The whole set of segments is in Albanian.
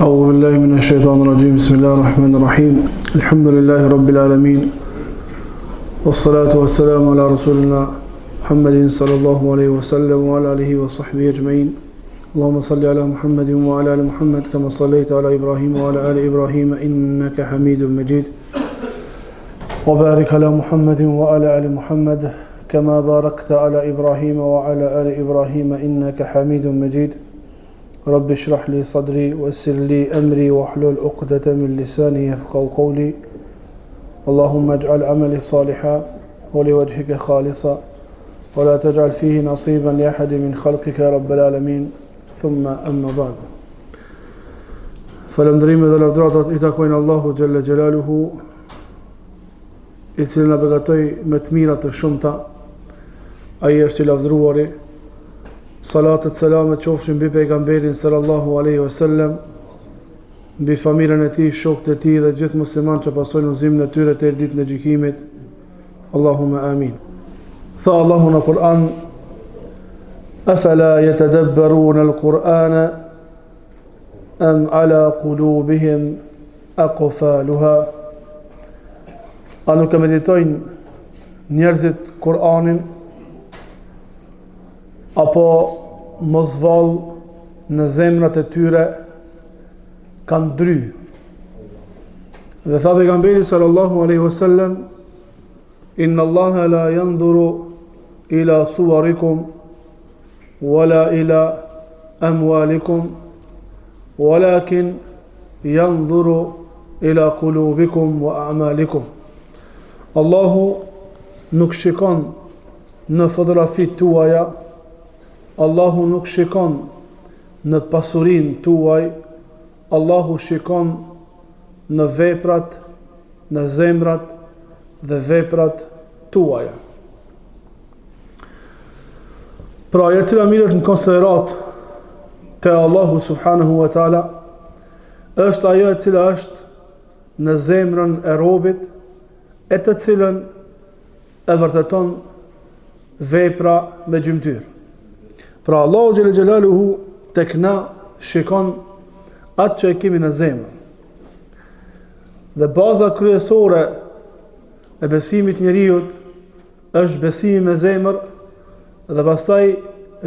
أعوذ بالله من الشيطان الرجيم بسم الله الرحمن الرحيم الحمد لله رب العالمين والصلاة والسلام على رسولنا محمد صلى الله عليه وسلم وعلى آله وصحبه أجمعين اللهم صل على محمد وعلى آل محمد كما صليت على إبراهيم وعلى آل إبراهيم إنك حميد مجيد وبارك على محمد وعلى آل محمد كما باركت على إبراهيم وعلى آل إبراهيم إنك حميد مجيد رب اشرح لي صدري ويسر لي أمري واحلل عقدة من لساني يفقهوا قولي اللهم اجعل عملي صالحا ولوجهك خالصا ولا تجعل فيه نصيبا لأحد من خلقك يا رب العالمين ثم أما بعد فالمدريم ذا الأفضرات إتاكوين الله جل جلاله إتسلنا بغتوي متميرة الشمطة أيش الأفضرواري Salatet, selamet qofshin mbi pejgamberin sallallahu alaihi wasallam, mbi familjen e tij, shokët e tij dhe gjithë muslimanë që pasojnë udhëzimin e tyre deri ditën e gjykimit. Allahumma amin. Tha Allahu në Kur'an: "Afala yatadabbaruna al-Qur'ana am ala qulubihim aqfaluha?" A nuk e meditojnë njerëzit Kur'anin apo mos vallë në zemrat e tyre kanë dry. Dhe tha pejgamberi sallallahu alaihi wasallam: "Inna Allaha la yanzuru ila suwarikum wala ila amwalikum walakin yanzuru ila qulubikum wa a'malikum." Allahu nuk shikon në fotografit tuaja, Allahu nuk shikon në pasurin tuaj, Allahu shikon në veprat, në zemrat dhe veprat tuaja. Pra ajo e cila mirët në konsiderat te Allahu subhanahu wa taala është ajo e cila është në zemrën e robit, e të cilën e vërteton vepra me gjymtyr. Pra Allahu xhelle xhelaluhu tek na shikon atë që e kemi në zemër. Dhe baza kryesore e besimit njeriut është besimi me zemër dhe pastaj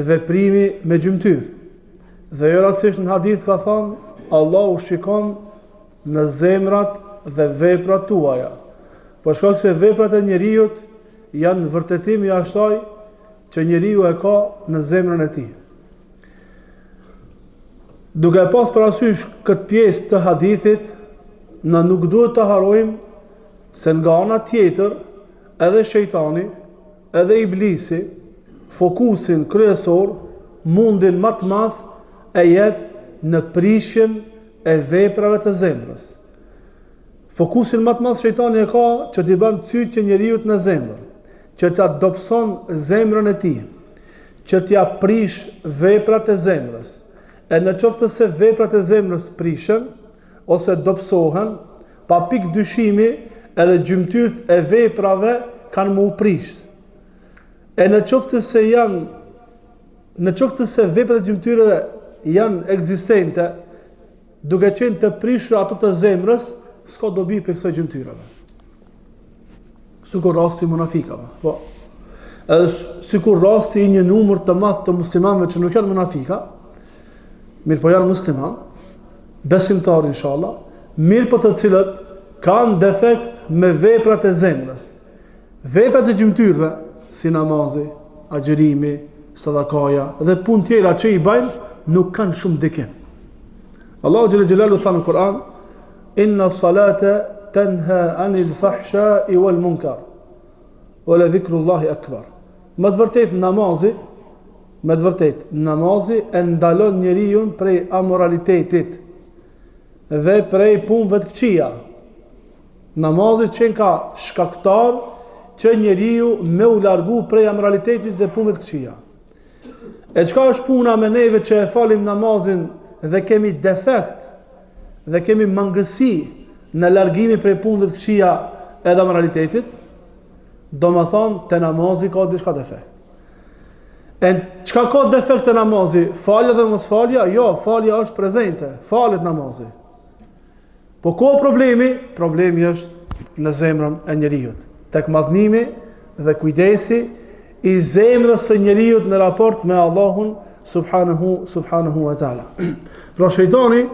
veprimi me gjymtyr. Dhe jo rastisht në hadith ka thënë Allahu shikon në zemrat dhe veprat tuaja. Për shkak se veprat e njeriut janë vërtetim i asaj që njeriu e ka në zemrën e tij. Duke pas parasysh këtë pjesë të hadithit, na nuk duhet të harrojmë se nga ana tjetër edhe shejtani, edhe iblisi, fokusin kryesor, mundin më të madh e jep në prishjen e veprave të zemrës. Fokusin më të madh shejtani e ka që t'i bën cytje njeriu në zemër, që t'ja dobëson zemrën e tij, që t'ja prish veprat e zemrës. E në qoftë se veprat e zemrës prishen, ose dobësohen, pa pikë dyshimi edhe gjymtyrt e veprave kanë më u prish. E në qoftë se veprat e gjymtyreve janë ekzistente, duke qenë të prishur ato të zemrës, s'ka dobi për kësaj gjymtyrave. Sikur rasti munafikave. Po. Edhe sikur rasti i një numër të madh të muslimanëve që nuk janë munafika, mirë po janë musliman, besimtar inshallah, mirë po të cilët kanë defekt me veprat e zemrës. Veprat e gjymtyrve, si namazi, agjërimi, sadakaja dhe punë tjera që i bajnë, nuk kanë shumë dikim. Allahu xhelle xhelalu tha në Kur'an: "Inna salata tenha anil fahsha'i wal munkar wa la dhikrullahi akbar." Me të vërtet namazi e ndalon njeriu prej amoralitetit dhe prej punëve të këqija. Namazi qenë ka shkaktar që njeriu me u largu prej amoralitetit dhe punëve të këqija. E çka është puna me neve që e falim namazin dhe kemi defekt dhe kemi mangësi në largimi prej punëve të këqija edhe amoralitetit? Do më thonë, të namazi ka diçka defekt. E çka ka defekt e namazi? Falja dhe mos falja? Jo, falja është prezente, falet namazi. Po ko problemi? Problemi është në zemrën e njeriut. Tek madhnimi dhe kujdesi i zemrës së njeriut në raport me Allahun subhanahu wa ta'ala. Pra shejtani,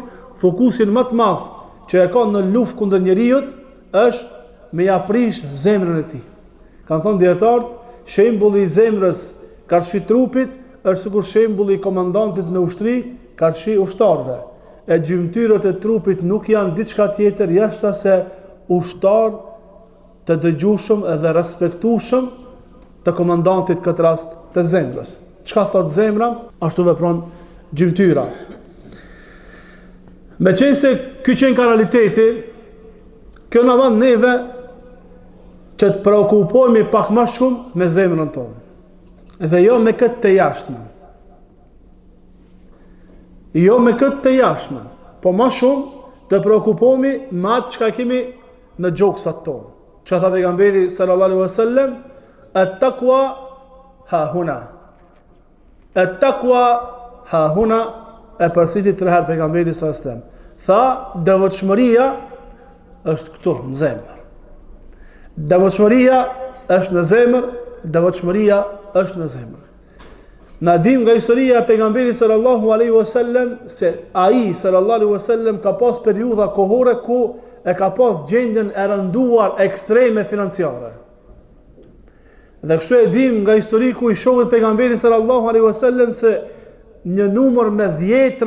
fokusin më të madh që e ka në luftë kundër njeriut është me ja prish zemrën e tij. Kanë thënë dietarët, shembulli i zemrës karshi trupit është sikur shembulli i komandantit në ushtri karshi ushtarëve. E gjymtyrët e trupit nuk janë diçka tjetër jashtë se ushtar të dëgjueshëm dhe respektueshëm të komandantit, këtë rast të zemrës. Çka thot zemra, ashtu vepron gjymtyra. Meqense ky qenë ka realiteti, kjo na vën neve që të preokupojmë pak më shumë me zemrën tonë. Dhe jo me këtë të jashtme. Jo me këtë të jashtme, po më shumë të preokupojmë me atë çka kemi në gjoksat tonë. Çka tha pejgamberi sallallahu alaihi wasallam, at-taqwa ha huna. At-taqwa ha huna, e përsëritit 3 herë pejgamberi sallallahu alaihi wasallam. Tha, devotshmëria është këtu në zemër. Devotshmëria është në zemër, devotshmëria është në zemër. Na dim nga historia e pejgamberit sallallahu alaihi wasallam se ai sallallahu alaihi wasallam ka pas periudha kohore ku e ka pas gjendjen e rënduar ekstreme financiare. Dhe kështu e dim nga historiku i shokut pejgamberit sallallahu alaihi wasallam se një numër me 10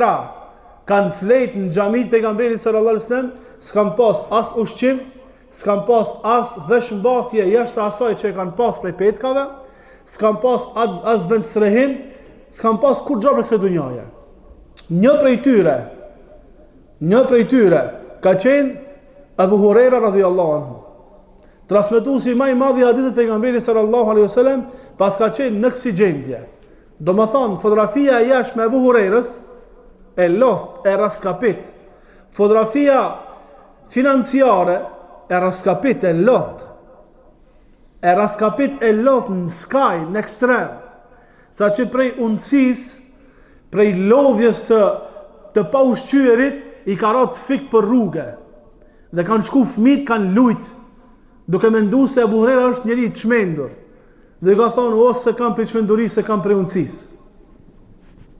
kanë flet në xhamit pejgamberit sallallahu alaihi wasallam, s'kan pas as ushqim, s'kan pas as veshmbathje jashtë asaj që kanë pas prej petkave, s'kan pas as vend strehin, s'kan pas kur gjë për kësaj dunjaje. Një prej tyre ka qenë Abu Huraira radhiyallahu anhu. Transmetuesi më i madh i hadithit pejgamberit sallallahu alaihi wasallam, pas ka qenë në kësi gjendje. Do më thonë, fotografia e jashtme e Abu Hurairës e lodh, e raskapit. Fotografia financiare e raskapit, e lodh. E raskapit e lodh në skaj, në ekstrem. Sa që prej unësis, prej lodhjes të pa ushqyerit, i ka ratë fik për rrugë. Dhe kanë shku fëmijët, kanë lujt, duke mendu se Abu Huraira është njeri të çmendur. Dhe ka thonë, o, se kam për çmendurisë, se kam për unësis.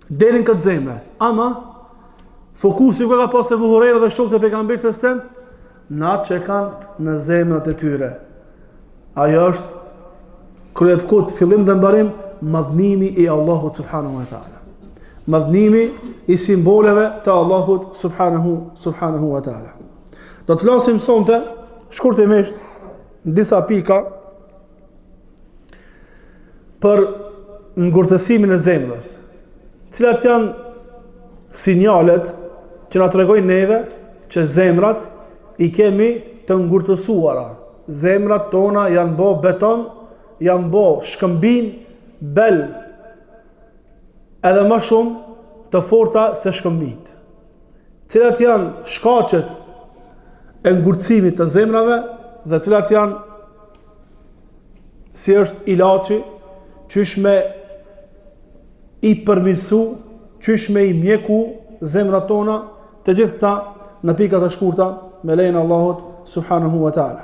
Derin këtë zemre. Ama, fokusi ku ka pas Abu Huraira dhe shokët e pejgamberit sallallahu alaihi wasallam, në atë që kanë në zemrat e tyre. Ajo është kryepkut, fillim dhe mbarim, madhnimi i Allahut subhanahu wa ta'ala. Madhnimi i simboleve të Allahut subhanahu wa ta'ala. Do të flasim sonte, shkurtimisht, në disa pika, për ngurtësimin e zemrës. Cilat janë sinjalet që na tregojnë neve që zemrat i kemi të ngurtësuara. Zemrat tona janë bo beton, janë bo shkëmbin, bel, edhe më shumë të forta se shkëmbit. Cilat janë shkaqet e ngurtësimit të zemrave dhe cilat janë si është ilaçi, qysh me i përmirësu, qysh me i mjeku zemrat tona, të gjithë këta në pikat e shkurta me lejen e Allahut subhanahu wa ta'ala.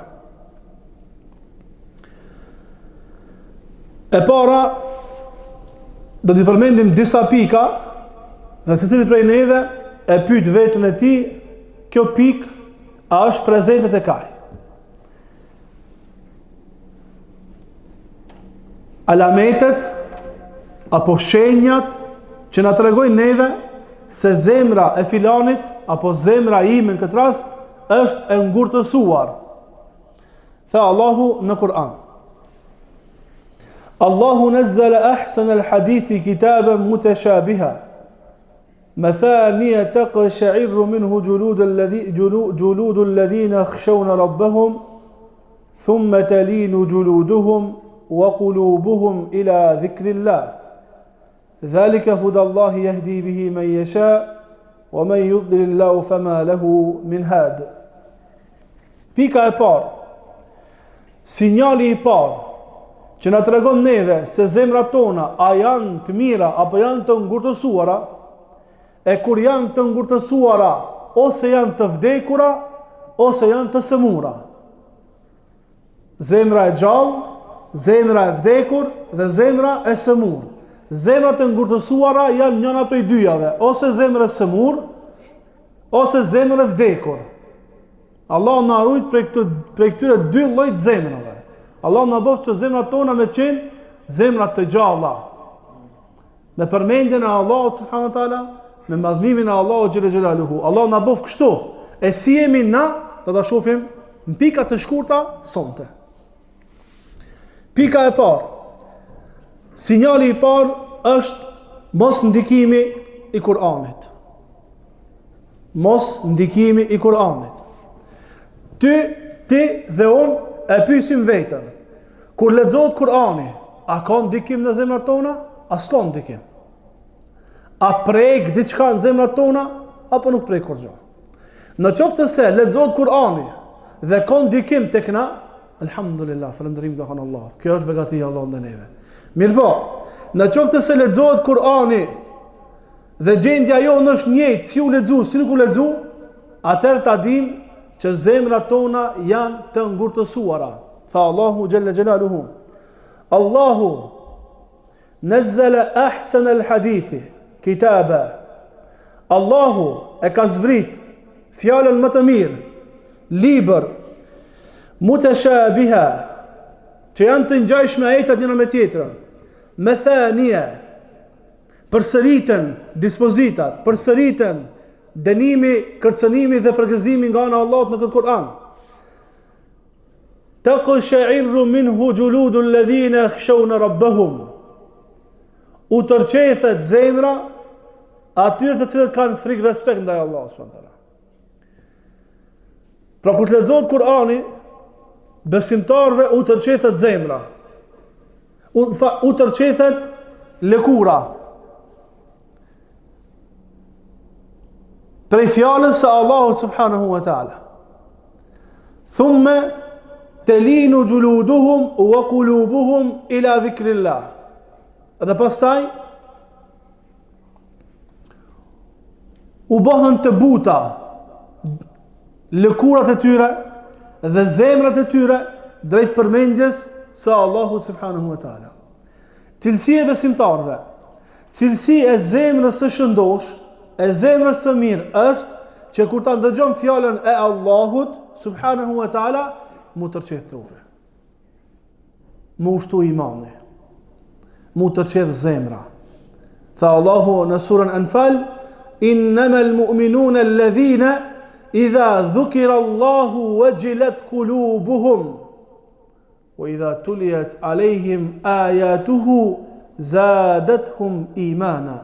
E para, do t'i përmendim disa pika, dhe secili prej neve e pyet veten e tij, kjo pikë a është prezente te kaj? Alametet apo shenjat që na tregojnë neve se zemra e filanit apo zemra ime në këtë rast është e ngurtësuar. Tha Allahu në Kur'an: Allahu nazzala ahsana al-hadithi kitaban mutashabiha مثانية تقشعر منه جلود الذين يخشون ربهم ثم تلين جلودهم وقلوبهم إلى ذكر الله ذلك هدى الله يهدي به من يشاء ومن يضلل الله فما له من هاد. Pika e parë, sinjali i parë që na tregon neve se zemrat tona a janë të mira apo janë të ngurtësuara, e kur janë të ngurtësuara, ose janë të vdekura, ose janë të sëmura. Zemra e gjallë, zemra e vdekur dhe zemra e sëmur. Zemrat e ngurtësuara janë njëna prej dyjave, ose zemra e sëmur, ose zemra e vdekur. Allah na rujt prej këtyre dy lloj zemrave. Allah na bëft që zemrat tona me qenë zemrat të gjalla. Me përmendjen e Allahut subhanahu wa taala, me madhnimin e Allahut xhela xhelaluhu. Allah na bëft kështu. E si jemi na, do ta shohim në pika të shkurta sonte. Pika e parë. Sinjali i parë është mos ndikimi i Kur'anit. Mos ndikimi i Kur'anit. Ti dhe unë e pyesim veten. Kur lexohet Kur'ani, a ka ndikim në zemrat tona? A s'ka ndikim? A prek diçka në zemrat tona apo nuk prek kurrë? Në qoftë se lexohet Kur'ani dhe ka ndikim tek na, alhamdulillah, falënderim zotën Allah. Kjo është begatia e Allahut ndaj neve. Mirpo, në qoftë se lexohet Kur'ani dhe gjendja jonë është njëjtë, si u lexu, si nuk u lexu, atëherë ta dim që zemrat tona janë të ngurtësuara. Tha Allahu xhalla xhelaluhu, Allahu nazzala ahsana al-hadithi kitaba. Allahu e ka zbrit fjalën më të mirë, libër mutashabiha, që janë të ngjashme ajetat njëra me tjetrën, mathaniya, përsëriten dispozitat, përsëriten dënimi, kërcënimi dhe përgëzimi nga ana e Allahut në këtë Kur'an. Taqsha'irru minhu juludul ladhina yakhshawna rabbahum. U tërqethet zemra atyre të cilët kanë frikë respekt ndaj Allahut subhanahu wa taala. Pra kur lexohet Kur'ani, besimtarëve u tërqethet zemra. U tërqethet lëkura. Prej fjalës së Allahut subhanahu wa taala. Thumma telinu juluduhum wa qulubuhum ila dhikrillah. Dhe pastaj u bëhen të buta lëkurat e tyre dhe zemrat e tyre drejt përmendjes së Allahut subhanahu wa taala. Cilësia e besimtarëve, cilësia e zemrës së shëndosh, e zemrës së mirë është që kur ta ndëgjon fjalën e Allahut subhanahu wa taala, mu tërqeth trupi, mu ushtu imani, mu tërqeth zemra. Tha Allahu në surën Anfal, innamal mu'minuna alladhina idha dhukira Allahu wajilat qulubuhum wa idha tuliyat alayhim ayatuhu zadatuhum imana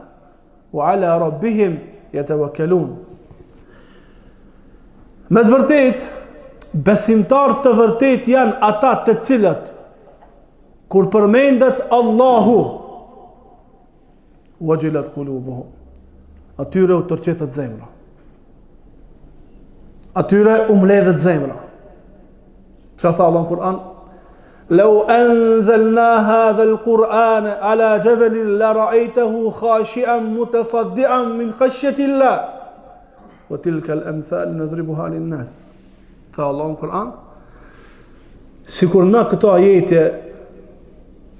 wa ala rabbihim yatawakkalun. Me të vërtet, besimtar të vërtet janë ata të cilët kur përmendet Allahu wajilat qulubuhum, atyre u tërqethet zemra, atyre u mbledhet zemra. Çka tha Allah në Kur'an? لو أنزلنا هذا القرآن على جبل لرأيته خاشعا متصدعا من خشية الله وتلك الأمثال نضربها للناس. Tha Allah në Kur'an, sikur na këto ajete,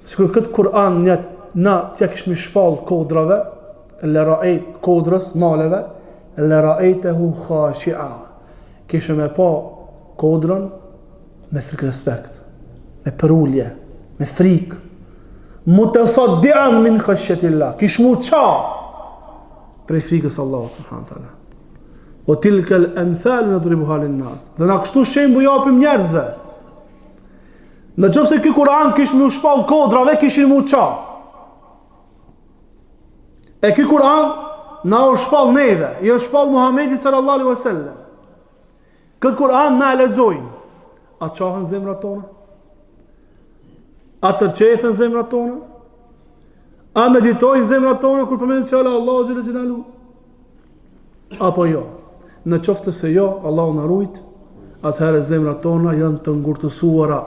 sikur këtë Kur'an na t'ja kishmi shpall kodrave, kodrës, maleve, لرأيته خاشعا, kishe me pa kodrën me frikë respekt, me përulje, me frikë, mutasaddian min khashyatillah, kish mu qa prej frikës Allah subhanahu wa taala. O tilka al-amthal nadribuha lin-nas. Dhe na kështu shembull japim njerëzve. Në qoftë se ky Kur'an kish më shpall kodrave, kishin mu qa. E ky Kur'an na u shpall neve, i u shpall Muhamedi sallallahu alaihi wasallam. Këtë Kur'an na e lexojmë. A qahen zemrat tona? A tërqethen zemrat tona? A meditojnë zemrat tona kur përmendet fjala Allahu xhela xhelalu? Apo jo? Në qoftë se jo, Allahu na ruajt, atëherë zemrat tona janë të ngurtësuara,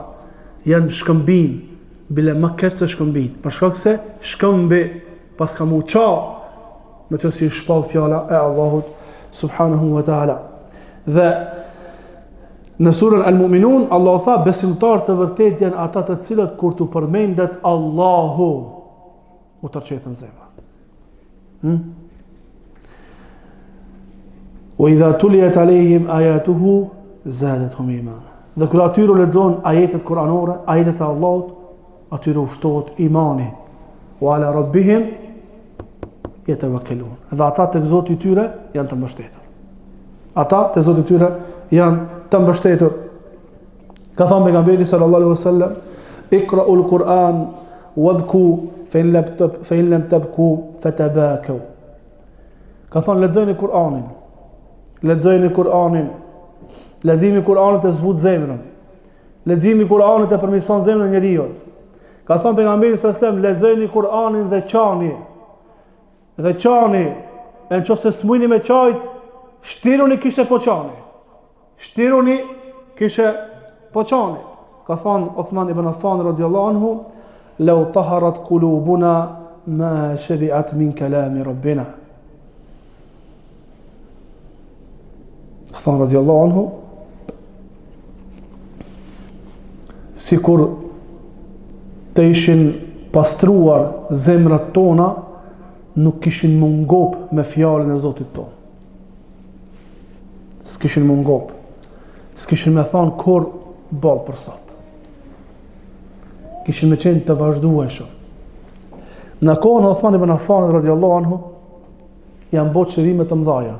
janë shkëmbin, bile më keq se shkëmbit, për shkak se shkëmbi pas ka mu qa në që si shpall fjala e Allahut subhanahu wa ta'ala. Dhe në surën Al-Mu'minun, Allah tha, besimtar të vërtet janë ata të cilët kur të përmendet Allahu, u tërqetën zemra. Wa idha tuliyat alehim ayatuhu zadatuhum imana. Dhe kur atyre lexon ajetet kuranore, ajetet e Allahut, atyre ushtohet imani. Wa ala rabbihim yatawakkalun. Dhe ata tek Zoti i tyre janë të mbështetur. Ata te Zoti i tyre janë të mbështetur. Ka thënë pejgamberi sallallahu alaihi wasallam, "Iqra'ul Qur'an wabku fa in lam tabku fatabaku." Ka thënë lexojeni Kur'anin. Lexojeni Kur'anin. Leximi i Kur'anit e zbut zemrën. Leximi i Kur'anit e përmirëson zemrën e njeriu. Ka thënë pejgamberi sallallahu alaihi wasallam, lexojeni Kur'anin dhe qani. Dhe qani, e nëse smujni me qajt, shtiruni kishe po qani. Shtiruni kishe po qani. Ka thënë Uthman ibn Affan radhiyallahu anhu, "Law taharat qulubuna ma shabi'at min kalami rabbina." Ka thënë radhiyallahu anhu, sikur të ishin pastruar zemrat tona, nuk kishin mungop me fjalën e Zotit ton. S'kishin mungop. S'kishin me thonë kur ballë për sot. Kishin me qenë të vazhdueshëm. Në kohën e Uthman ibn Affan radhiyallahu anhu, janë bërë çlirime të mëdha.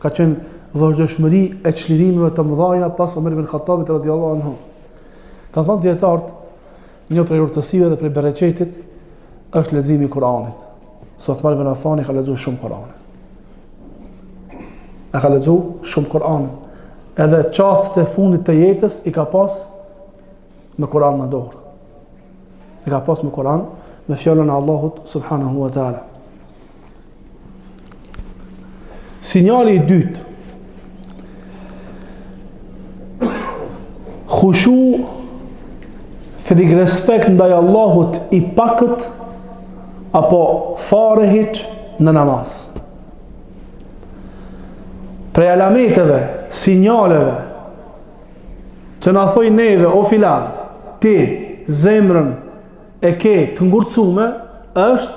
Ka qenë vazhdueshmëri e çlirimeve të mëdha pas Omer ibn Khattabit radhiyallahu anhu. Ka thënë dietarët, një prej urtësive dhe prej bereqetit është leximi i Kuranit. Uthman ibn Affan ka lexuar shumë Kur'an. Ka lexuar shumë Kur'an. Edhe çastet e fundit të jetës i ka pas me Kur'an në dorë. I ka pas me Kur'an, me fjalën e Allahut subhanahu wa ta'ala. Sinjali i dytë. Khushu, frik respekt ndaj Allahut i pakët apo fare hiç në namaz. Prej alameteve, sinjaleve që na thoi neve, o filan, ti zemrën e ke të ngurcume, është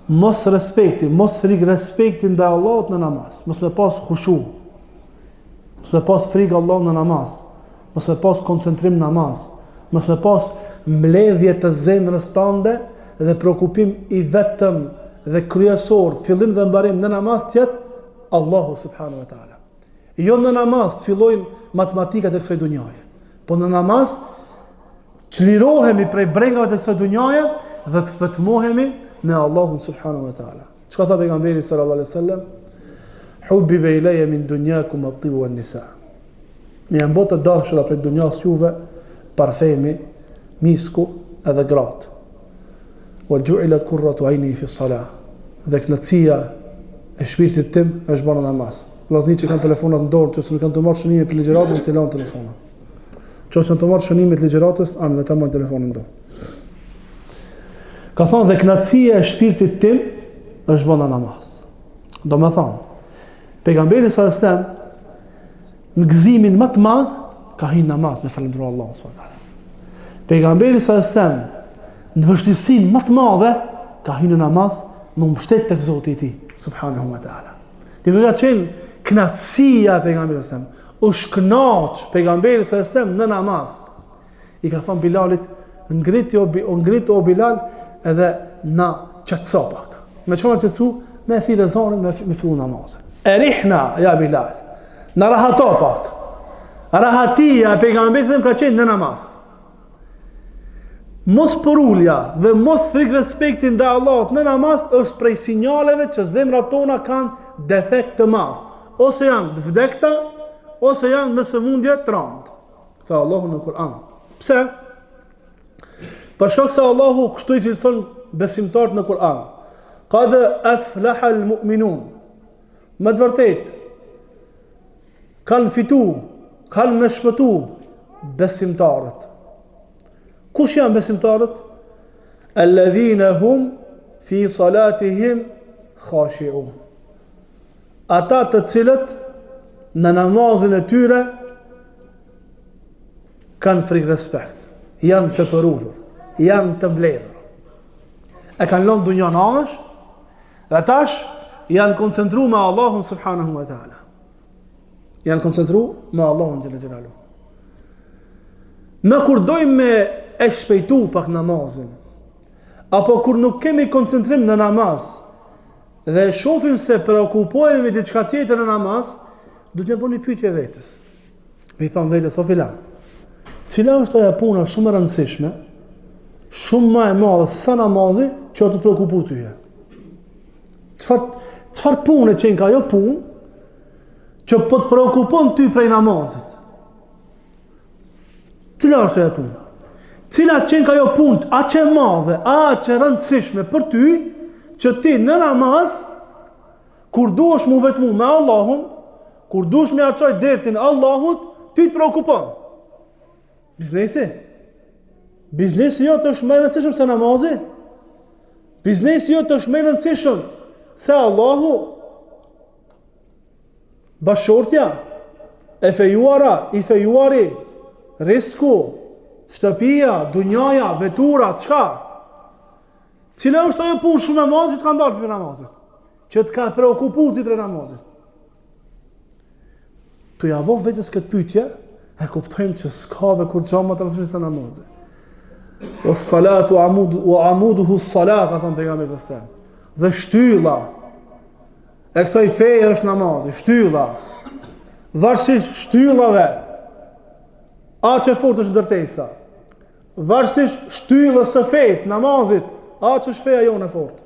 mos respekti, mos frik respekti ndaj Allahut në namaz. Mos me pas khushu. Mos me pas frik Allahut në namaz. Mos me pas koncentrim në namaz. Mos me pas mbledhje të zemrës tënde dhe preokupim i vetëm dhe kryesor, fillim dhe mbarim në namaz tjetë Allahu subhanahu wa ta'ala. Jo në namaz të fillojnë matematikat e kësaj dunjaje, po në namaz çlirohemi prej brengave të kësaj dunjaje dhe të vetmohemi në Allahun subhanahu wa ta'ala. Çka tha pejgamberi sallallahu alaihi wasallam? Hubbiba ilayya min dunyakum at-tib wan nisa. Ne jam botë dashura prej dunjas juve, parfemi, misku edhe gratë. Wa ju'ilat qurratu 'ayni fi as-salah. Dhe knatësia e shpirtit tim është bërë në namaz. Vllazniq që kanë telefonat në dorë, nëse nuk kanë të marrë shënimin për ligjëratën, të lanë telefonat. Nëse të marrë shënimin të ligjëratës, anë vetëm marrë telefonin në dorë. Ka thonë dhe knatësia e shpirtit tim është bërë në namaz. Do me thonë, pejgamberi sallallahu alajhi wasallam në gëzimin më të madh ka hyrë namaz me falendëruar Allahun subhanahu wa taala. Pejgamberi sallallahu alajhi wasallam në vështirësinë më të madhe ka hyrë në namaz me mbështet tek Zoti i tij subhanahu wa taala. Dhe ka qenë knatësia e pejgamberit sallallahu alajhi wasallam, u shknaq pejgamberi sallallahu alajhi wasallam në namaz. I ka thënë Bilalit, ngrit o Bilal edhe na qetëso pak. Me çfarë qetësu? Me thirrë zonin me fillu namazin. Erihna ja Bilal. Na rahato pak. Rahatia e pejgamberit ka qenë në namaz. Mos porulja dhe mos frik respektin ndaj Allahut në namaz është prej sinjaleve që zemrat tona kanë defekt të madh. Ose janë të vdekta, ose janë me sëmundje të rëndë. Tha Allahu në Kur'an. Pse? Për shkak se Allahu kështu i cilëson besimtarët në Kur'an. Qad aflaha al-mu'minun. Me të vërtetë kanë fitu, kanë me shpëtu besimtarët. Kush janë besimtarët? Alladhina hum fi salatihim khashi'un. Ata të cilët në namazin e tyre kanë frikë respekt, janë të përurur, janë të mbledhur. E kanë lënë dunjën anash dhe tash janë koncentruar me Allahun subhanahu wa taala. Janë koncentruar me Allahun xhela xhelalu. Në kur dojmë me e shpejtu pak namazin, apo kur nuk kemi koncentrim në namaz dhe shohim se preokupohemi me diçka tjetër në namaz, do të më bëni pyetje vetes. Me i thon vetes o filan, cila është ajo puna shumë e rëndësishme, shumë më e madhe sa namazi që të preokupo ty? Çfarë punë që ka ajo punë që po të preokupon ty prej namazit? Cila është ajo punë? Cila qenë ka jo punë, a që e madhe, a që e rëndësishme për ty, që ti në namaz, kur duesh mu vetmu me Allahun, kur duesh me aqoj dertin Allahut, ty të preokupon. Biznesi? Biznesi jo të është më rëndësishëm se namazi? Biznesi jo të është më rëndësishëm se Allahu? Bashortja? E fejuara, i fejuari, risku, shtëpia, dunjaja, vetura, çka? Cila është ajo punë shumë e madhe që të ka ndarë për namazit? Që të ka preokupu ti për namazit? Tu ja bëv vetës këtë pyetje, e kuptojmë që s'ka dhe kur gjamë më të rëzmi se namazit. O salatu amuduhu salat, ka thënë pejgamberi sallallahu alajhi wasallam. Dhe shtylla e kësaj feje është namazi, shtylla. Varësisht shtyllave, a që fort është ndërtesa. Varësisht shtyllës së fejës, namazit, a që është feja jonë e fort.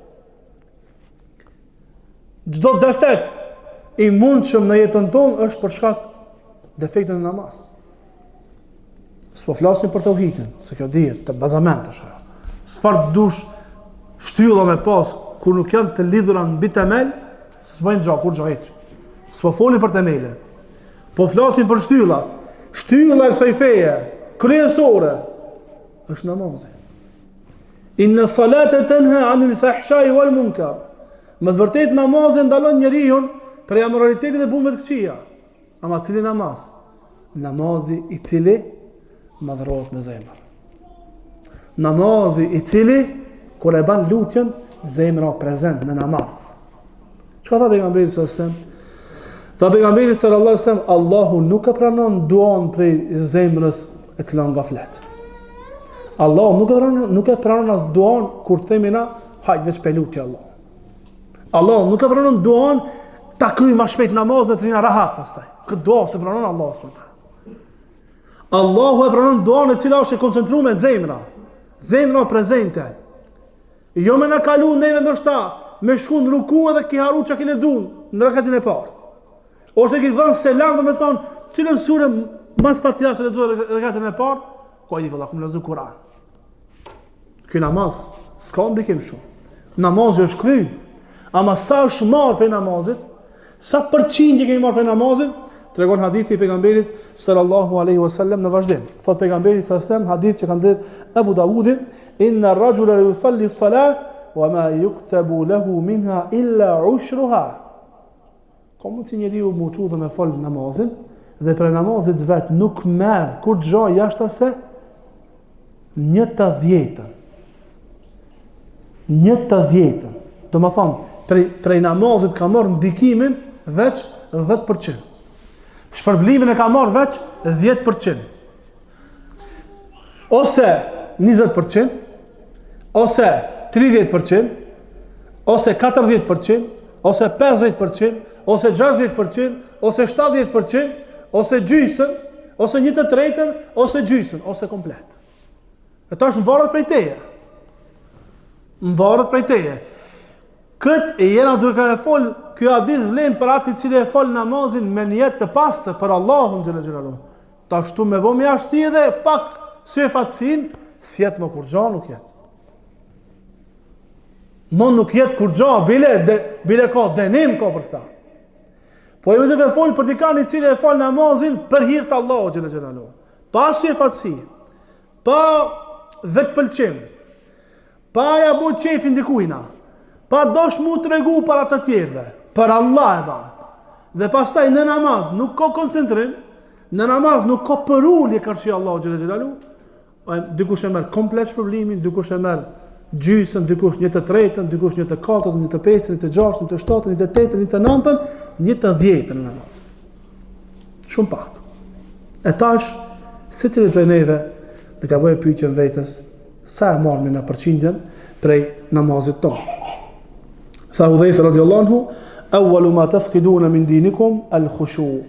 Çdo defekt i mundshëm në jetën tonë është për shkak defektit në namaz. S'po flasim për tauhidin, se kjo dihet të bazament është ajo. Çfarë dush shtylla me pas kur nuk janë të lidhura mbi temel, s'bëjnë gjë kur gjë hiç. S'po folim për temelin. Po flasim për shtylla. Shtylla e kësaj feje kryesore është namazi. Inna salata tanha 'anil fahsha'i wal munkar. Me vërtet namazi ndalon njeriu prej amoralitetit dhe punëve të këqija. Ama cili namaz? Namazi i cili madhrohet me zemër. Namazi i cili kur e ban lutjen, zemra prezent në namaz. Çka tha pejgamberi sallallahu alajhi wasallam? Tha pejgamberi sallallahu alajhi wasallam, Allahu nuk e pranon duan prej zemrës e cila nga flet. Allahu nuk e pranon as duan kur themi na hajde veç pe lutje Allah. Allahu nuk e pranon duan ta kryj më shpejt namazin e trina rahat pastaj. Këtë dua se pranon Allahu subhanahu. Allahu e pranon duan e cila është e koncentruar me zemra. Zemra prezente. Jo me na kalu neve ndoshta me shku në ruku edhe ki haru që ki lexuar në rakatin e parë. Ose ki dhënë selam dhe me thonë, cilën sure mas Fatiha se lexuar rakatin e parë, ku ai di valla kum lexuar Kur'an. Ky namaz s'ka ndikim shumë. Namazi është kry, ama sa është marrë për namazit, sa përqindje kemi marrë për namazit, tregon hadithi i pejgamberit sallallahu alaihi wasallam në vazhdim. Thot pejgamberi sallallahu alaihi wasallam, hadith që ka ndër Abu Dawudi, inna ar-rajula la yusalli as-salah wa ma yuktabu lahu minha illa ushruha. Ka mundsi njeriu mu çu dhe me fal namazin dhe për namazit vet nuk merr kur gjë jashtë se 1/10. 1/10. Do më thonë, prej namazit ka marrë ndikimin veç 10%. Shpërblimin e ka marrë veç 10%. Ose 20%, ose 30%, ose 40%, ose 50%, ose 60%, ose 70%, ose gjysën, ose 1/3, ose gjysën, ose komplet. E ta është në varët prej teje. Në varët prej teje. Këtë e jena duke e folë, kjo hadith vlen për ati cili e folë namazin me njetë të pastër për Allahun xhela xhelalu. Ta shtu me bëmi ashti edhe pak se fatsin, si jetë më kur gja nuk jetë. Mon nuk jetë kur gja, bile ka denim ka për këta. Po e me duke e folë për dikani cili e folë namazin për hirtë Allahu xhela xhelalu. Pa se fatsi, pa vetë pëlqim, pa ja bo qefin dikujna, pa dosh mu të regu para të tjerve, për Allah e ba. Dhe pastaj në namaz nuk ka koncentrim, në namaz nuk ka përullje kërshi Allah xhela xhelalu, dikush e merr komplet shpërblimin, dikush e merr gjysën, dikush 1/3, dikush 1/4, 1/5, 1/6, 1/7, 1/8, 1/9, 1/10 në namaz. Shumë pak. E tash, secili prej neve dhe ka bëjë pyetjen vetes, sa e marrë në përqindjen prej namazit tonë. Tha Hudhaifa radhiyallahu anhu, awwalu ma tafqiduna min dinikum al-khushu'.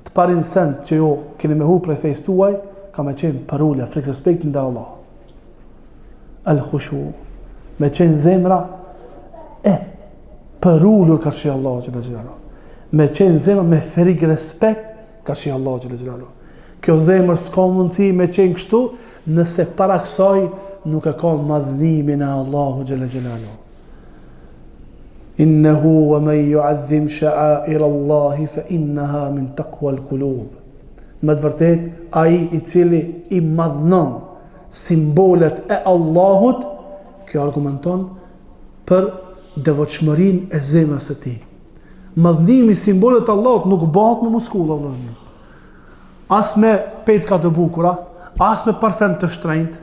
Të parin send që ju keni me hu prej fejs tuaj, ka me qenë parulja, frikë respektin dhe Allah. Al-khushu', me qenë zemra e parullur kërshi Allah xhela xhelalu. Me qenë zemra me frikë respekt kërshi Allah xhela xhelalu. Kjo zemër s'ka mundësi me qenë kështu nëse para kësaj nuk e ka madhnimin e Allahu xhela xhelalu. Innehu wa man yu'azzim sha'air Allah fa innaha min taqwa al-qulub. Me të vërtet, ai i cili i madhnon simbolet e Allahut, kjo argumenton për devotshmërinë e zemrës së tij. Madhnimi simbolet e Allahut nuk bëhet me muskulla vëllazër. As me petka të bukura, as me parfem të shtrenjtë,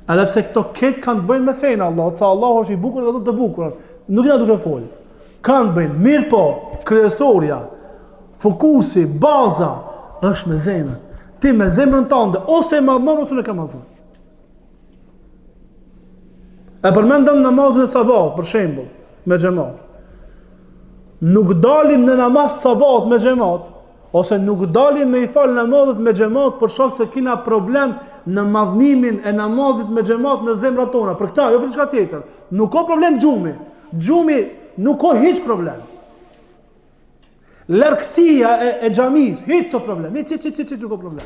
edhe pse këto këtë kanë të bëjnë me fenë Allahut, sa Allahu është i bukur dhe të bukurat. Nuk na duke fol. Kanë bëjnë, mirë po, kryesorja, fokusi, baza, është me zemrën. Ti me zemrën tënde, ose e madhnon, ose nuk e madhnon. E përmendëm namazin e sabat, për shembull, me xhamat. Nuk dalim në namaz sabat me xhamat, ose nuk dalim me i fal namazet me xhamat për shkak se kina problem në madhnimin e namazit me xhamat në zemrat tona. Për këtë, jo për diçka tjetër. Nuk ka problem xhumi. Xhumi nuk ka hiç problem. Largësia e xhamis, hiç so problem. Hiç nuk ka problem.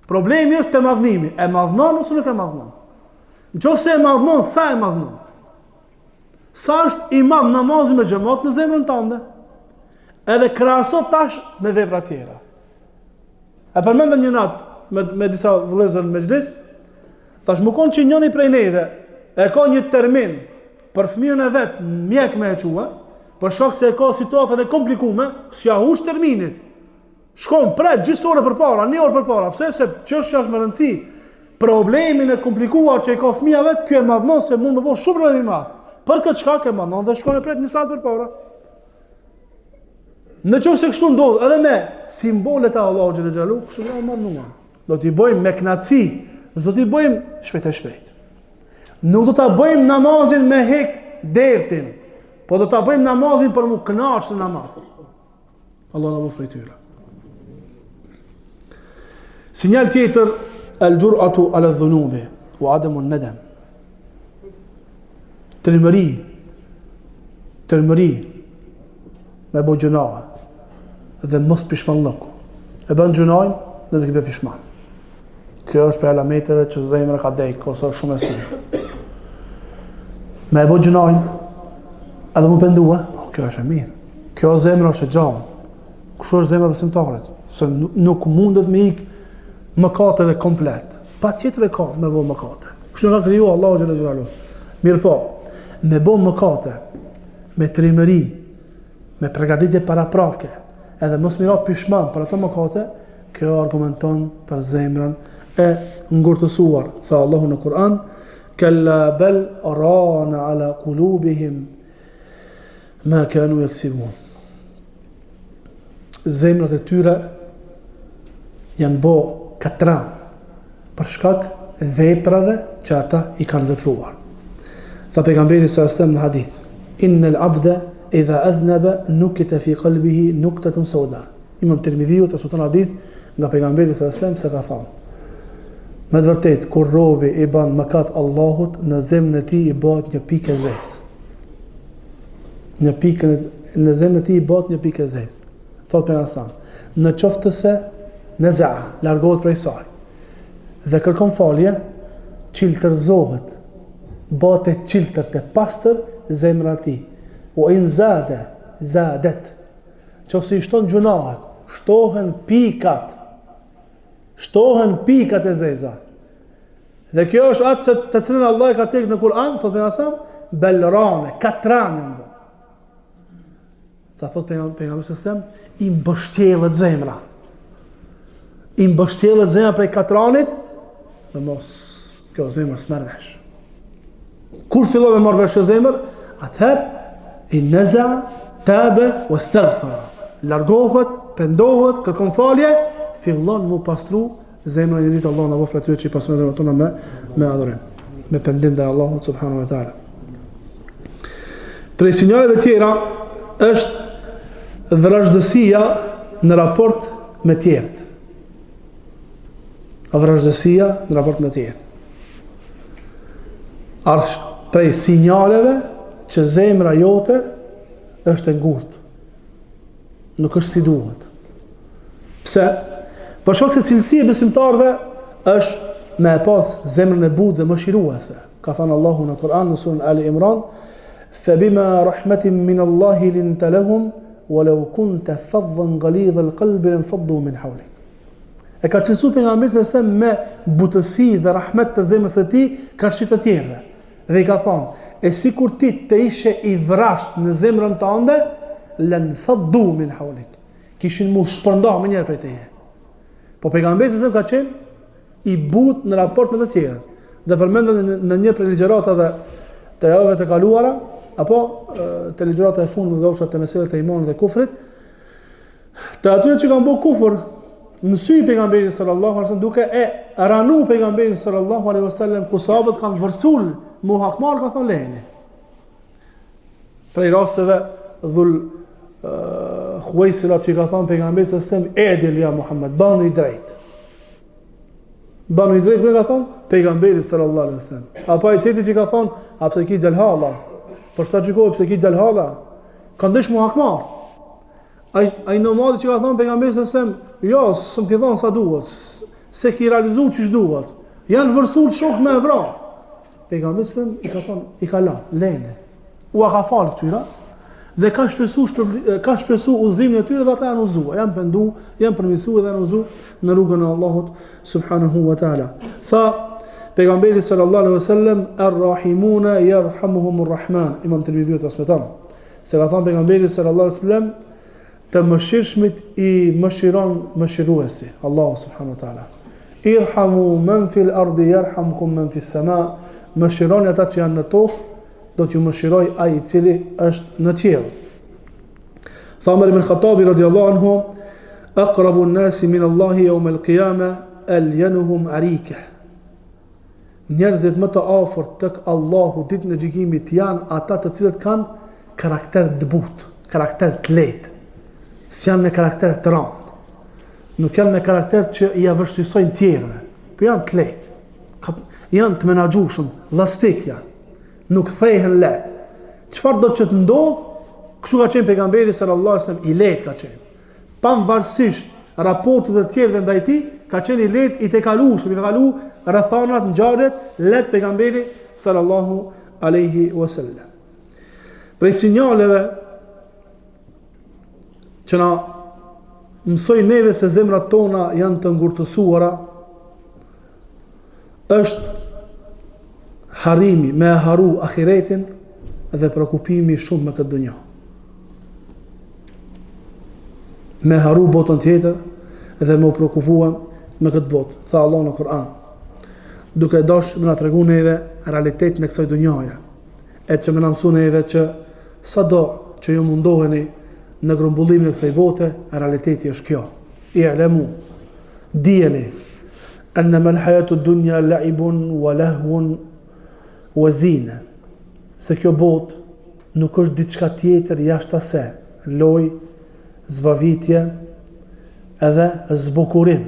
Problemi është te madhnimi. E madhnon ose nuk e madhnon? Nëse e madhnon, sa e madhnon? Sa është i madh namazi me xhamat në zemrën tënde? Edhe krahaso tash me vepra tjera. E përmendëm një natë me disa vëllezër në mexhlis, tash më kon që njëri prej neve e ka një termin për fëmijën e vet mjek me e qua, për shkak se e ka situatën e komplikuar, s'ja hush terminit. Shkon pret gjysmë ore përpara, një orë përpara. Pse? Se çështja është me rëndësi. Problemin e komplikuar që e ka fëmia vet, ky e madhnon se mund të bëj shumë problem i madh. Për këtë shkak e madhnon dhe shkon e pret një saat përpara. Në qoftë se kështu ndodh edhe me simbolet e Allahu xhela xhelalu, kështu do madhnuam. Do t'i bëjmë me knaçi, do t'i bëjmë shpejt. Nuk do ta bëjmë namazin me hek dertin, po do ta bëjmë namazin për mu kënaqsh në namaz. Allah na bëf prej tyre. Sinjal tjetër, al-jur'atu ala dhunubi wa adamu an-nadam. Tërmëri me bo gjunahë dhe mos pishmanlëku. E bën gjunajnë dhe të këpje pishman. Kjo është për alameteve që zemra ka dejkë, ose shumë e sunë. Me e bo gjunajnë edhe mu pendua, kjo është e mirë. Kjo zemra është e gjallë. Kështu është zemra besimtarit. Se nuk mundet me ikë mëkateve komplet. Pa tjetër e ka me bo mëkate. Kështu nga kriju Allahu xhela xhelalu. Mirë po, me bo mëkate, me trimëri, me përgatitje paraprake, edhe mos mira pishman për ato mëkate, kjo argumenton për zemrën e ngurtësuar. Tha Allahu në Kur'an, kalla bal rana ala qulubihim ma kanu yaksibun. Zemrat e tyre janë bo katran për shkak veprave që ata i kanë vepruar. Tha pejgamberi sallallahu alajhi wasallam në hadith, innal abda idha adhnaba nukita fi qalbihi nuktatun sauda. Imam Tirmidhiu transmeton hadith nga pejgamberi sallallahu alajhi wasallam se ka thënë, me të vërtetë kur robi i bën mëkat Allahut, në zemrën e tij i bëhet një pikë e zezë. Në zemrën e tij i bëhet një pikë e zezë. Thot pejgamberi, në qoftë se neza largohet prej saj dhe kërkon falje, çiltërzohet, bëhet e çiltërt e pastër zemra e tij. O in zadet. Qofse i shton gjunahet, shtohen pikat e zeza. Dhe kjo është atë të cilën Allah e ka thënë në Kur'an, thotë pejgamberi belrane, katran janë. Sa thotë pejgamberi sallallahu i mbështjellet zemra. I mbështjellet zemra prej katranit, dhe mos kjo zemër s'merr vesh. Kur fillon me marrë vesh zemër, atëherë i naza tabe wastaghfara. Largohet, pendohet, kërkon falje, fillon mu pastru zemra e njërit. Allah në vofra tyre që i pasun zemra tona me adhurim, me pendim dhe Allahu subhanahu wa ta'ala. Prej sinjaleve tjera është vrazhdësia në raport me tjerët. Vrazhdësia në raport me tjerët. Është prej sinjaleve që zemra jote është e ngurtë. Nuk është si duhet. Pse? Për shkak se cilësia e besimtarëve është me pas zemrën e butë dhe mëshiruese. Ka thënë Allahu në Kur'an në surën Ali Imran: "Fabima rahmatin min Allahi linta lahum walau kunta faddan ghalidha al-qalbi lanfaddu min hawlik." E ka cilësuar pejgamberi se me butësi dhe rahmet të zemrës së tij ka shit të tjerëve. Dhe i ka thënë: "E sikur ti të ishe i vrasht në zemrën tënde, lanfaddu min hawlik." Kishin mu shpërnda më njëherë prej teje. Po pejgamberi sa ka qenë i butë në raport me të tjerët. Dhe përmendëm në një prej ligjëratave të javëve të kaluara, apo të ligjërata e fundit nga ushat të meselet e imanit dhe kufrit, të atyre që kanë bërë kufër në sy pejgamberit sallallahu alaihi wasallam, duke e ranu pejgamberin sallallahu alaihi wasallam, ku sahabët kanë vërsul mu hakmar, ka thonë lejni. Prej rasteve dhul Khuwaisilat që ka thonë pejgamberi sallallahu alaihi wasallam, edil ja Muhammed, banu i drejt. Banu i drejt, me ka thonë pejgamberi sallallahu alaihi wasallam. Apo ai tjetri që ka thonë, a pse ki delhala? Për çfarë gjikoj pse ki delhala? Ka ndesh mu hakmar. Ai nomadi që ka thonë pejgamberi sallallahu alaihi wasallam, jo, s'm ke thonë sa duhet, se ki realizuar ç'ish duhet. Janë vërsul shok me vra. Pejgamberi sallallahu alaihi wasallam i ka thonë, i ka la, lene. U ka fal këtyra. Dhe ka shpesu udhëzimin e tyre dhe ata janë udhëzuar, janë pendu, janë përmirësuar dhe janë udhëzuar në rrugën e Allahut subhanahu wa taala. Tha pejgamberi sallallahu alaihi wasallam, "Ar-rahimuna yarhamuhumur rahman." Imam Tirmidhi transmeton se ka thënë pejgamberi sallallahu alaihi wasallam, të mëshirshmit i mëshiron mëshiruesi, Allahu subhanahu wa taala. Irhamu man fil ardi yarhamkum man fis sama. Mëshironi ata që janë në tokë, do t'ju mëshiroj ai i cili është në qiell. Tha Umar ibn Khattabi radhiyallahu anhu: "Aqrabu an-nasi min Allahi yawm al-qiyamah alyanuhum arika." Njerëzit më të afërt tek Allahu ditën e gjykimit janë ata të cilët kanë karakter të butë, karakter të lehtë. S'janë me karakter të rëndë. Nuk janë me karakter që i avështisojnë tjerëve, por janë të lehtë. Janë të menaxhueshëm, llastik janë. Nuk thehen lehtë. Çfarë do të ndodh? Kështu ka qenë pejgamberi sallallahu alajhi wasallam, i lehtë ka qenë. Pavarësisht raportet e tjerëve ndaj tij, ka qenë i lehtë, i tekalueshëm, i ka kalu rrethanat, ngjarjet, lehtë pejgamberi sallallahu alaihi wasallam. Prej sinjaleve që na mësoj neve se zemrat tona janë të ngurtësuara është harimi me haru ahiretin dhe prekupimi shumë me këtë dunjë. Me haru botën tjetër dhe me u prekupua me këtë botë. Tha Allah në Kur'an, duke dash me na tregu neve realitetin e kësaj dunjaje, e që me na mësu neve që sado që ju mundoheni në grumbullimin e kësaj bote, realiteti është kjo. I'lamu, dijeni, annama al-hayatu ad-dunya la'ibun wa lahwun wa zina. Se kjo botë nuk është diçka tjetër jashtë asaj, lojë, zbavitje edhe zbukurim.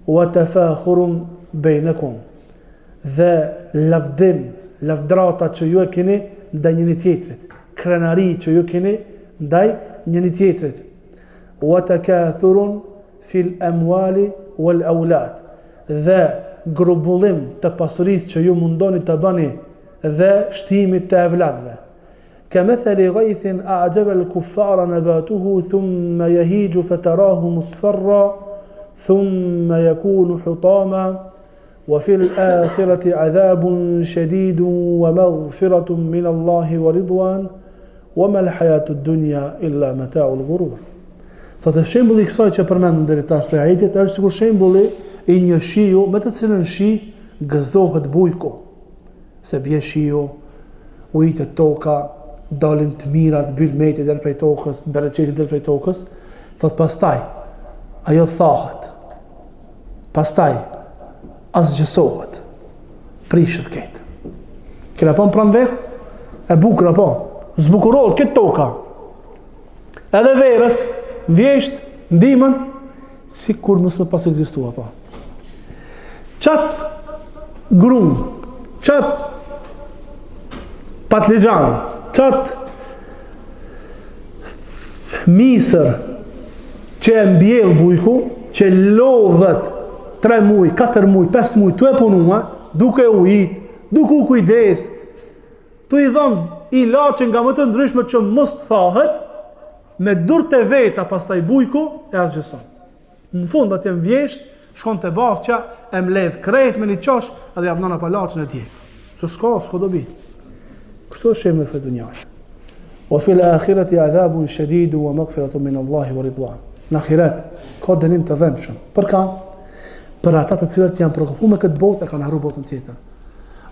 Wa tafakhurun bainakum. Dhe lavdrata që ju e keni ndaj njëri tjetrit, krenari që ju keni ndaj njëri tjetrit. Wa takathurun fil amwali wal aulad. Dhe grubullim të pasurisë që ju mundoni të bëni dhe shtimit të evladve. Kamathali ghaythin a'jaba al-kuffara nabatuhu thumma yahiju fatarahu musfarra thumma yakunu hutama wa fil akhirati adhabun shadidun wa maghfiratun min Allahi wa ridwan wa ma al-hayatu ad-dunya illa mata'ul ghurur. Thotë shembulli i kësaj që përmendëm deri tash për ajetin është sikur shembulli i një shiu me të cilën shi gëzohet bujku. Se bie shiu, ujitët toka, dalin të mirat, byll meti deri prej tokës, bereqeti deri prej tokës. Thotë pastaj ajo thahet. Pastaj asgjësohet. Prishet këtë. Kena pa pranë verë? E bukur apo? Zbukurohet këtë toka. Edhe verës, vjesht, ndimën, si kur mos më pas ekzistua pa. Qatë grumë, qatë patligjanë, qatë misër që e mbjell bujku, që lodhet 3 muj, 4 muj, 5 muj, tu e punua, duke ujit, duke u kujdes, tu i dhënë ilaçe nga më të ndryshme që mos të thahet, me dur të veta pastaj bujku e asgjëson. Në fund atje më vjesht, shkon të bafqa, e mledh krejt me një qosh, edhe javnana pa laçën e djek. Se s'ko dobi. Kështu është shemë dhe së dunjaj. Wa fil akhirati adhabun shadidu wa maghfiratun min Allahi wa ridwan. Në akhirat ka dënim të dhëmshëm. Për ka? Për ata të cilët janë shqetësuar me këtë botë e kanë harruar botën tjetër.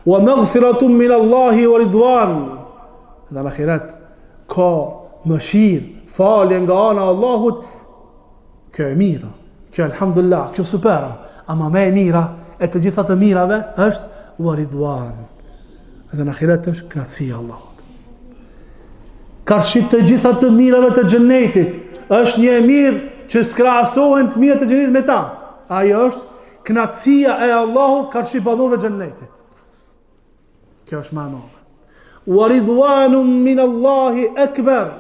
Wa maghfiratun min Allahi wa ridwan. Dhe në akhirat ka mëshirë, falje nga ana e Allahut. Kjo e mira, kjo alhamdulillah, kjo supera. Ama me e mira e të gjitha të mirave është wa ridwan. Dhe në akhirat është kënaqësia e Allahut. Karshit të gjitha të mirave të xhenetit është një e mirë që skrahasohen të mirët e xhenetit me ta. Ajo është kënaqësia e Allahut karshi banorëve të xhenetit. Kjo është më e madhe. Wa ridwanun min Allahi akbar.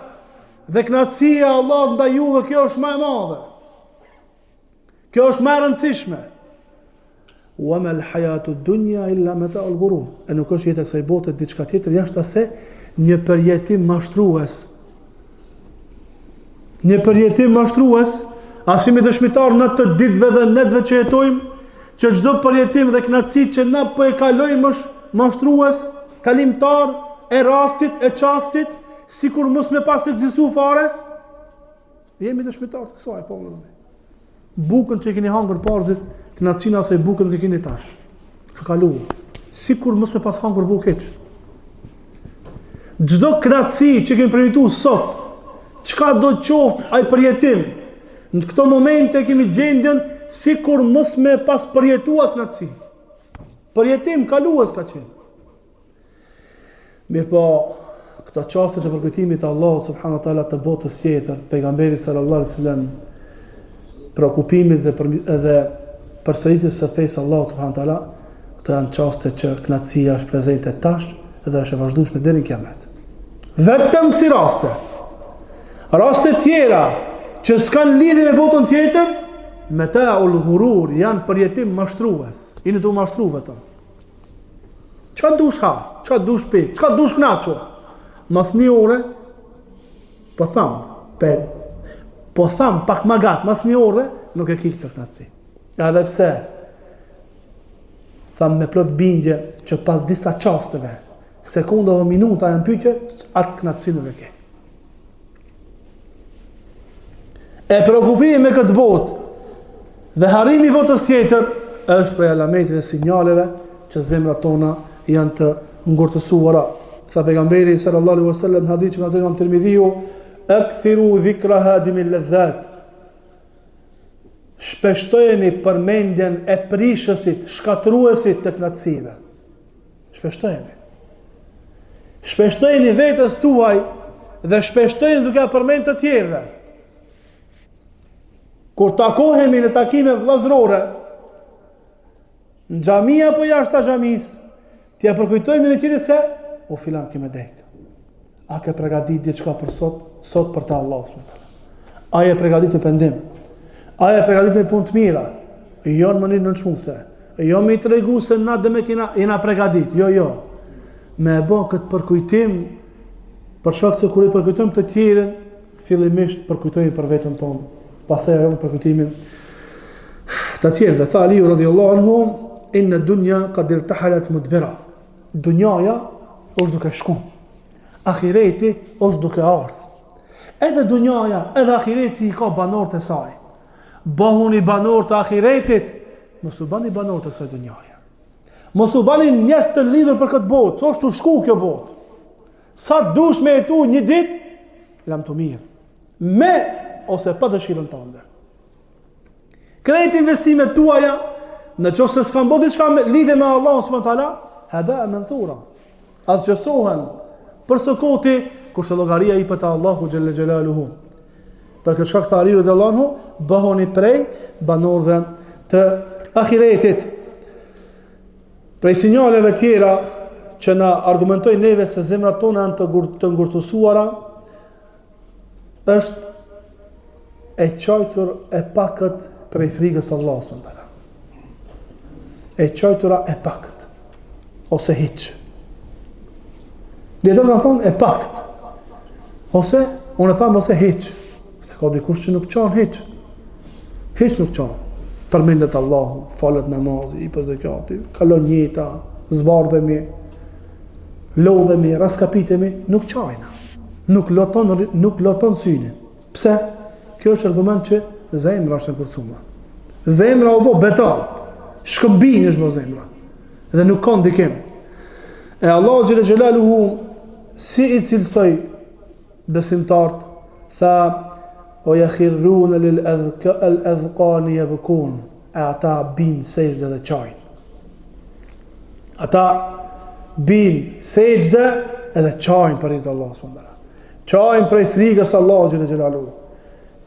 Dhe kënaqësia e Allahut ndaj juve, kjo është më e madhe. Kjo është më e rëndësishme. Wa ma al-hayatu ad-dunya illa mata'ul ghurur. E nuk është jeta kësaj bote diçka tjetër jashtë se një përjetim mashtrues. Një përjetim mashtrues, asimi dëshmitar në të ditëve dhe netëve që jetojmë, që çdo përjetim dhe kënaqësi që na po e kalojmë është mashtrues, kalimtar e rastit, e çastit, sikur mos me pas ekzistuar fare. Jemi dëshmitar të kësaj, po më. Bukën që keni hangër parzit, kënaqësinë asaj bukën që keni tash. Ka kaluar. Sikur mos me pas hangër bukë keq. Çdo kënaqësi që kemi përjetuar sot, çka do të qoftë ai përjetim, në këto momente kemi gjendjen sikur mos me pas përjetuar kënaqësi. Përjetim kalues ka qenë. Mirë po, këto çaste të përkujtimit të Allahut subhanahu wa taala të botës tjetër, pejgamberi sallallahu alaihi wasallam, preokupimit dhe përsëritjes së fesë Allahut subhanahu wa taala, këto janë çaste që kënaqësia është prezente tash dhe është e vazhdueshme deri në kiamet. Vetëm kësi raste. Raste tjera që s'kan lidhje me botën tjetër, mata'ul ghurur, janë përjetim mashtrues. Jeni të mashtruar vetëm. Çka dush ha, çka dush pi, çka dush kënaqur. Mas një ore, po tham pak më gat, mas një ore nuk e ki këtë kënaqësi. Edhe pse tham me plot bindje që pas disa çasteve, sekunda dhe minuta janë pyetje, atë kënaqësi nuk e ke. E preokupimi me këtë botë dhe harrimi i botës tjetër është prej alametit e sinjaleve që zemrat tona janë të ngurtësuara. Tha pejgamberi sallallahu alaihi wasallam në hadith që nga zëri Tirmidhiu, akthiru dhikra hadimil ladhat. Shpeshtojeni përmendjen e prishësit, shkatruesit të kënaqësive. Shpeshtojeni. Shpeshtojeni vetes tuaj dhe shpeshtojeni duke përmend të tjerëve. Kur takohemi në takime vllazërore, në xhami apo jashtë xhamisë, t'ia përkujtojmë në tjetër se o filan kime dek. A ke përgatit diçka për sot për të Allah. A je përgatit në pendim. A je përgatit në punë të mira. Jo në mënyrë nënçmuese. Jo me i tregu se na dhe me jena përgatit. Jo. Me e bo këtë përkujtim, për shkak se kur i përkujtojmë të tjerën, fillimisht përkujtojmë për vetën tonë. Pastaj e përkujtimin të tjerëve. Tha Aliu radhiyallahu anhu, inna dunya qad irtahalat mudbira. Dunjaja është duke shku. Ahireti është duke ardhur. Edhe dunjaja, edhe ahireti i ka banorët e saj. Bëhuni banor të ahiretit, mos u bani banor të kësaj dunjaje. Mos u bani njerëz të lidhur për këtë botë, ç'është të shku kjo botë. Sa dush me jetu një ditë, lam të mirë. Me ose pa dëshirën tënde. Krejt investimet tuaja, në qoftë se s'kan bërë diçka me lidhje me Allahun subhanahu wa taala, haba manthura. Asgjësohen për së koti, kurse llogaria i për të Allahu xhalla xhelaluhu. Për këtë shkak tha Aliu radhiyallahu anhu, bëhoni prej banorëve të ahiretit. Prej sinjaleve tjera që na argumentojnë neve se zemrat tona janë të ngurtësuara, është e qajtur e pakët prej frikës Allahut subhanahu wa taala. E qajtura e pakët ose hiç. Dietar kanë thonë e pakët. Ose unë them ose hiç. Se ka dikush që nuk qan hiç. Hiç nuk qan. Përmendet Allahu, falet namazi, i për zekati, kalon jeta, zbardhemi, lodhemi, raskapitemi, nuk qajna. Nuk loton synin. Pse? Kjo është argument që zemra është e përcuma. Zemra o bo betal. Shkëmbin është bo zemra. Dhe nuk ka ndikim. E Allah xhela xhelaluhu si i cilësoj besimtarët, tha o yakhirun lil adhqan yabkun, ata bin sejdë dhe qajnë. Ata bin sejdë edhe qajnë për hirë Allah subhanahu wa taala. Qajnë për frikës Allah xhela xhelaluhu.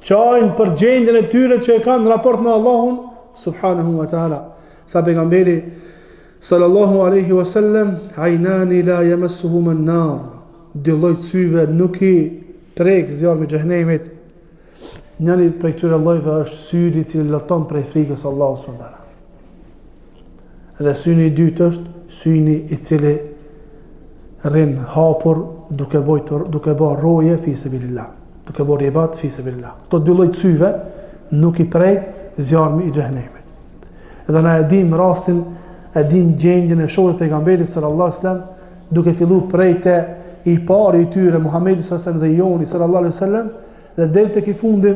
Qajnë për gjendjen e tyre që e kanë në raport me Allahun subhanahu wa taala. Tha pejgamberi sallallahu alaihi wasallam, aynani la yamassuhuma an-nar. Dy lloj syve nuk i prek zjarmi i xhenemit. Njëri prej këtyre llojve është syri i cili loton prej frikës Allahut subhanahu wa taala. Dhe syni i dytë është syni i cili rrin hapur duke bërë roje fi sabilillah, duke bërë ibadet fi sabilillah. Këto dy lloj syve nuk i prek zjarmi i xhenemit. Dhe na e dim rastin, e dim gjendjen e shoqërit pejgamberit sallallahu alaihi wasallam, duke filluar prej te i pari i tyre Muhamedi sallallahu alaihi wasallam dhe Joni sallallahu alaihi wasallam, dhe deri tek i fundi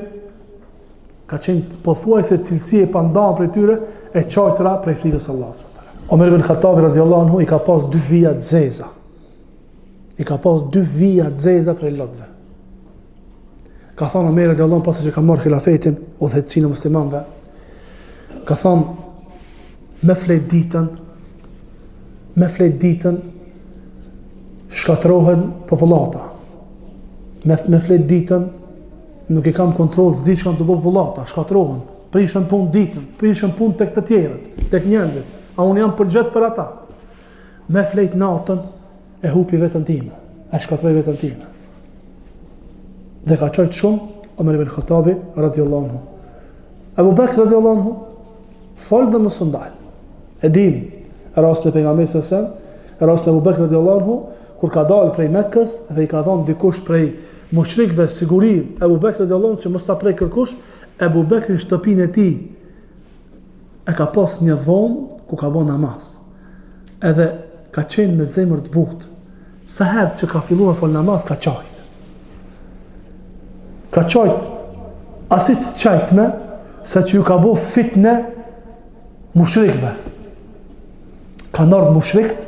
ka qenë pothuajse cilësi e pandan prej tyre e qajtëra prej frikës Allahut subhanahu wa taala. Omer ibn Khattabi radhiyallahu anhu i ka pas 2 vija të zeza. I ka pas 2 vija të zeza prej lotëve. Ka thonë Omer radhiyallahu anhu pasi që ka marrë khilafetin, udhëhecinë e muslimanëve, ka thonë me flet ditën shkatrohen popullata. Me flet ditën nuk i kam kontroll s'di që kanë të popullata, shkatrohen, prishën punë ditën, prishën punë tek të tjerët, tek njerëzit, a unë jam përgjithës për ata. Me flet natën e hupi vetën time, e shkatroj vetën time. Dhe ka qojtë shumë Omer ibn Khattabi radhiyallahu anhu. Abu Bakr radhiyallahu anhu fol dhe mos u ndal. E dim rastin e pejgamberit sallallahu alaihi wasallam, rastin e Abu Bakr radhiyallahu anhu kur ka dalë prej Mekkës dhe i ka dhënë dikush prej mushrikëve siguri Abu Bakr radhiyallahu anhu që mos ta prej kërkush, Abu Bakr në shtëpinë e tij e ka pas një dhomë ku ka bën namaz. Edhe ka qenë me zemër të butë. Sa herë që ka filluar fol namaz ka qajt. Ka qajt asit qajtme se që ju ka bo fitne mushrikëve. Ka ardhur mushrikët,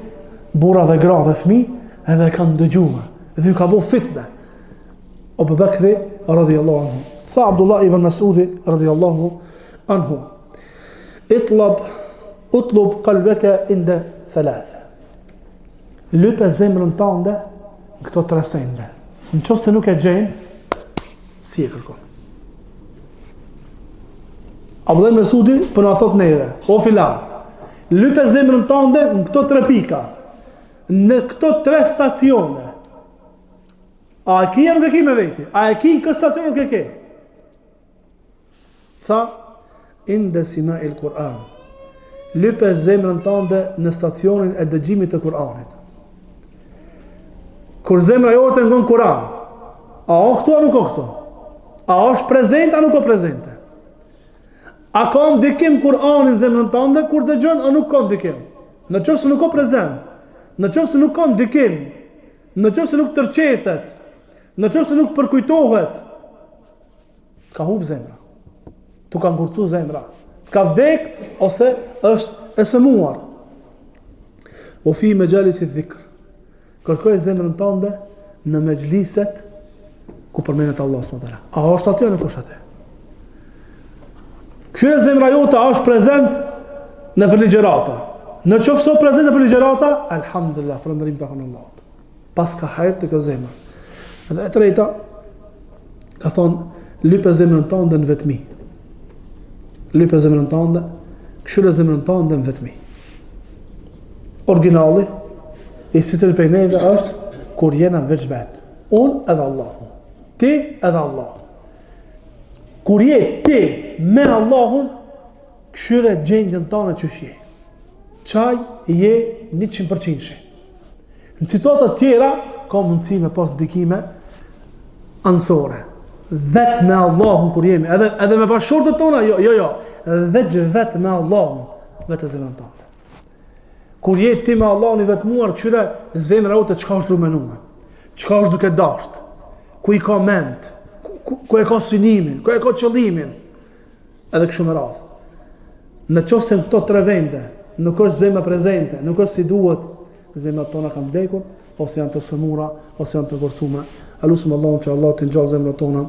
burra dhe gra dhe fëmijë, edhe kanë dëgjuar. Dhe ju ka bo fitne. Abu Bakri radhiyallahu anhu. Tha Abdullah ibn Mas'udi radhiyallahu anhu, utlub qalbaka inda thalatha. Lype zemrën tënde në këto 3 sende. Në qoftë se nuk e gjen, si e kërkon. Abdullah ibn Mas'udi po na thot neve, o filan, lype zemrën tënde në këto 3 pika, në këto 3 stacione. A e ki nuk e ki me veti? A e ki në këtë stacion nuk e ki? Tha, inda sima il Kur'an. Lype zemrën tënde në stacionin e dëgjimit të Kur'anit. Kur zemra jote ngon Kur'an, a o këtu a nuk o këtu? A është prezente a nuk o prezente? A ka ndikim Kur'ani në zemrën tënde kur dëgjon, a nuk ka ndikim? Në qoftë se nuk ka prezent, në qoftë se nuk ka ndikim, në qoftë se nuk tërqethet, në qoftë se nuk përkujtohet, ka humb zemra. Tu ka ngurcu zemra. Ka vdek ose është e sëmuar. O fi me gjallis i dhikr. Kërkoj zemrën tënde në mejliset ku përmenet Allah s.w.t. A është aty o nuk është aty? Këshire zemra jote a është prezent në përligjerata. Në qoftë so prezent në përligjerata, alhamdulillah, falënderim të kanë Allahut. Pas ka hajrë të kjo zemrë. Edhe e treta, ka thonë, lype zemrën tënde në vetmi. Lype zemrën tënde, këshire zemrën tënde në vetmi. Originali, i si të lëpejneve është, kur jena veç vetë. Unë edhe Allahu. Ti edhe Allahu. Kur je ti me Allahun, këshire gjendjen tënde që shje. Qaj je 100%. Në situatat tjera, ka mundësi me pas ndikime ansore. Vetë me Allahun kur jemi, edhe me bashkëshortët tona, jo, vetë me Allahun, vetë e zemrën tënde. Kur je ti me Allahun i vetmuar, këshire zemra jote çka është drumenuar, çka është duke dasht, ku i ka mend, ku e ka synimin, ku e ka qëllimin, edhe kështu me radhë. Në qoftë se në këto tre vende nuk është zemra prezente, nuk është si duhet, zemrat tona kanë vdekur, ose janë të sëmura, ose janë të forcume. Alusëm Allahun që Allah të ngjall zemrat tona.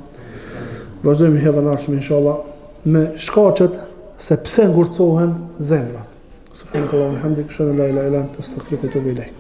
Vazhdojmë herën ardhshme inshallah me shkaqet se pse ngurcohen zemrat. Subhanallahu wa bihamdihi, ashhadu an la ilaha illa anta, astaghfiruka wa atubu ilaik.